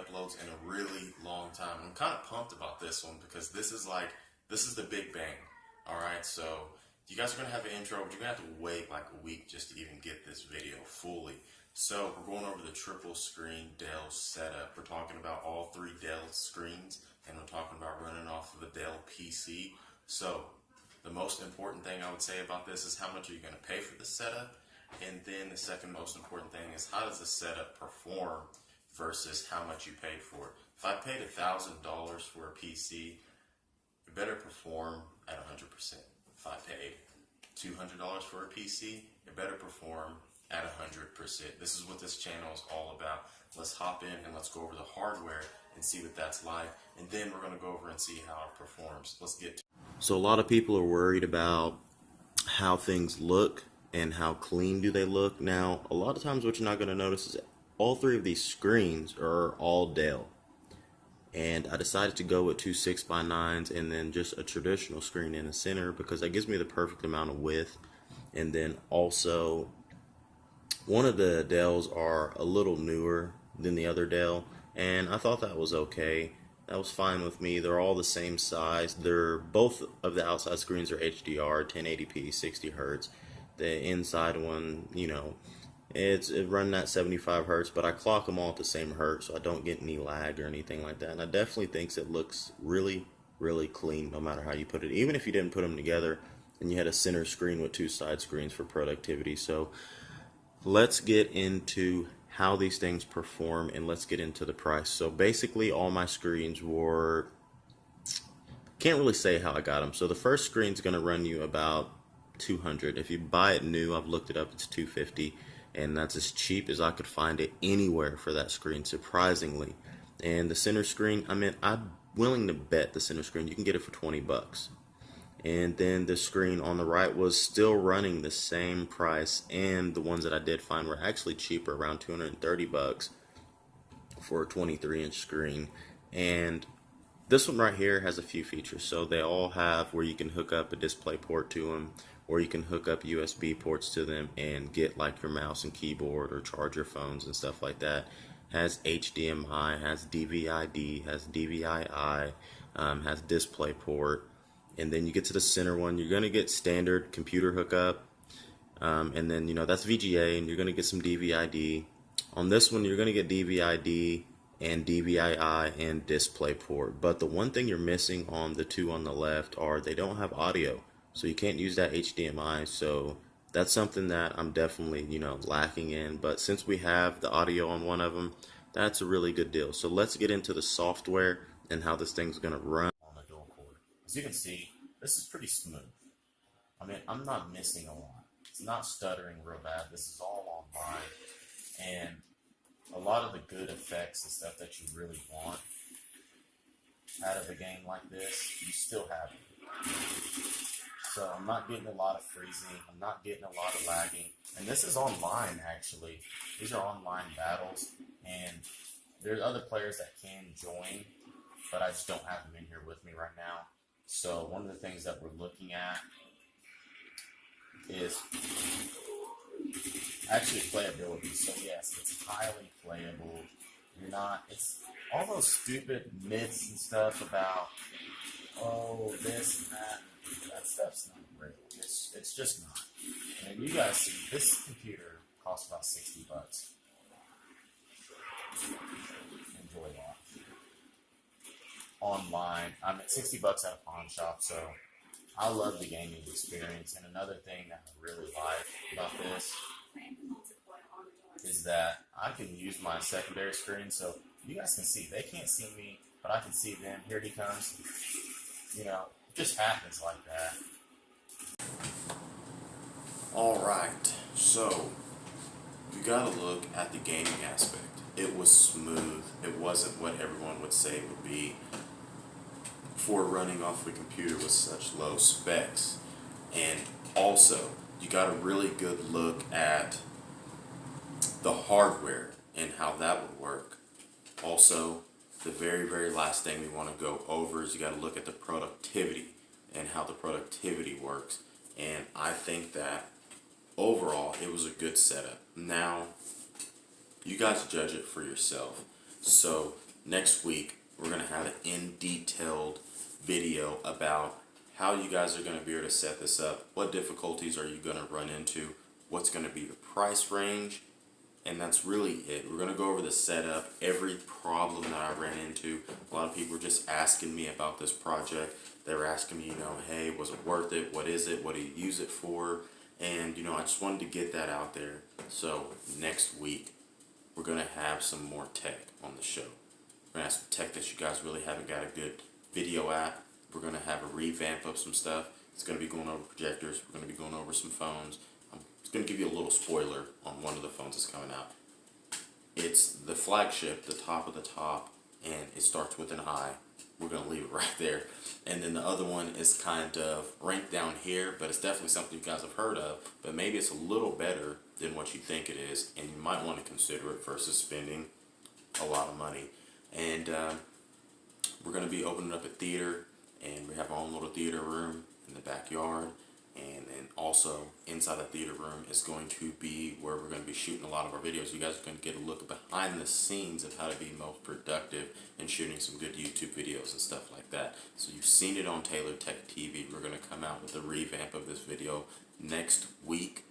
uploads in a really long time. I'm kind of pumped about this one because this is the big bang. Alright, so you guys are going to have an intro, but you're going to have to wait like a week just to even get this video fully. So we're going over the triple screen Dell setup. We're talking about all three Dell screens, and we're talking about running off of a Dell PC. So the most important thing I would say about this is how much are you going to pay for the setup, and then the second most important thing is how does the setup perform versus how much you paid for it. If I paid $1,000 for a PC, it better perform at 100%. If I paid $200 for a PC, it better perform at 100%. This is what this channel is all about. Let's hop in and let's go over the hardware and see what that's like, and then we're going to go over and see how it performs. Let's get to it. So a lot of people are worried about how things look and how clean do they look. Now, a lot of times what you're not going to notice is all three of these screens are all Dell. And I decided to go with two 6x9s and then just a traditional screen in the center because that gives me the perfect amount of width. And then also, one of the Dells are a little newer than the other Dell, and I thought that was okay. That was fine with me. They're all the same size. They're both of the outside screens are HDR, 1080p, 60 Hertz. The inside one, it's running at 75 Hertz, but I clock them all at the same Hertz, so I don't get any lag or anything like that. And I definitely think it looks really, really clean, no matter how you put it. Even if you didn't put them together and you had a center screen with two side screens for productivity. So let's get into how these things perform and let's get into the price. So basically all my screens were, can't really say how I got them. So the first screen's going to run you about 200. If you buy it new, I've looked it up, it's 250, and that's as cheap as I could find it anywhere for that screen, surprisingly. And the center screen, I'm willing to bet the center screen you can get it for 20 bucks. And then the screen on the right was still running the same price, and the ones that I did find were actually cheaper, around 230 bucks for a 23-inch screen. And this one right here has a few features. So they all have where you can hook up a display port to them, or you can hook up USB ports to them and get like your mouse and keyboard or charge your phones and stuff like that. Has HDMI, has DVI-D, has DVI-I, has DisplayPort. And then you get to the center one, you're going to get standard computer hookup, and then that's VGA, and you're going to get some DVI-D. On this one you're going to get DVI-D and DVI-I and DisplayPort. But the one thing you're missing on the two on the left are they don't have audio, so you can't use that HDMI. So that's something that I'm definitely lacking in. But since we have the audio on one of them, that's a really good deal. So let's get into the software and how this thing's going to run. As you can see, this is pretty smooth. I'm not missing a lot. It's not stuttering real bad. This is all online. And a lot of the good effects and stuff that you really want out of a game like this, you still have it. So I'm not getting a lot of freezing. I'm not getting a lot of lagging. And this is online, actually. These are online battles. And there's other players that can join, but I just don't have them in here with me right now. So one of the things that we're looking at is actually playability. So yes, it's highly playable. It's all those stupid myths and stuff about, oh, this and that. That stuff's not real. It's just not. And you guys see, this computer costs about 60 bucks. Enjoy that. Online, I'm at 60 bucks at a pawn shop, so I love the gaming experience. And another thing that I really like about this is that I can use my secondary screen, so you guys can see. They can't see me, but I can see them. Here he comes. It just happens like that. Alright, so you gotta look at the gaming aspect. It was smooth. It wasn't what everyone would say it would be for running off a computer with such low specs. And also, you got a really good look at the hardware and how that would work. Also, the very, very last thing we want to go over is you got to look at the productivity and how the productivity works. And I think that overall, it was a good setup. Now, you guys judge it for yourself. So, next week we're going to have an in-detailed video about how you guys are going to be able to set this up, what difficulties are you going to run into, what's going to be the price range, and that's really it. We're going to go over the setup, every problem that I ran into. A lot of people were just asking me about this project. They were asking me, hey, was it worth it? What is it? What do you use it for? And, I just wanted to get that out there. So next week, we're going to have some more tech on the show. We're going to have some tech that you guys really haven't got a good video at. We're going to have a revamp of some stuff. It's going to be going over projectors. We're going to be going over some phones. I'm just going to give you a little spoiler on one of the phones that's coming out. It's the flagship, the top of the top, and it starts with an I. We're going to leave it right there. And then the other one is kind of ranked down here, but it's definitely something you guys have heard of, but maybe it's a little better than what you think it is, and you might want to consider it versus spending a lot of money. And we're going to be opening up a theater, and we have our own little theater room in the backyard. And then also inside the theater room is going to be where we're going to be shooting a lot of our videos. You guys are going to get a look behind the scenes of how to be most productive in shooting some good YouTube videos and stuff like that. So you've seen it on Taylor Tech TV. We're going to come out with a revamp of this video next week.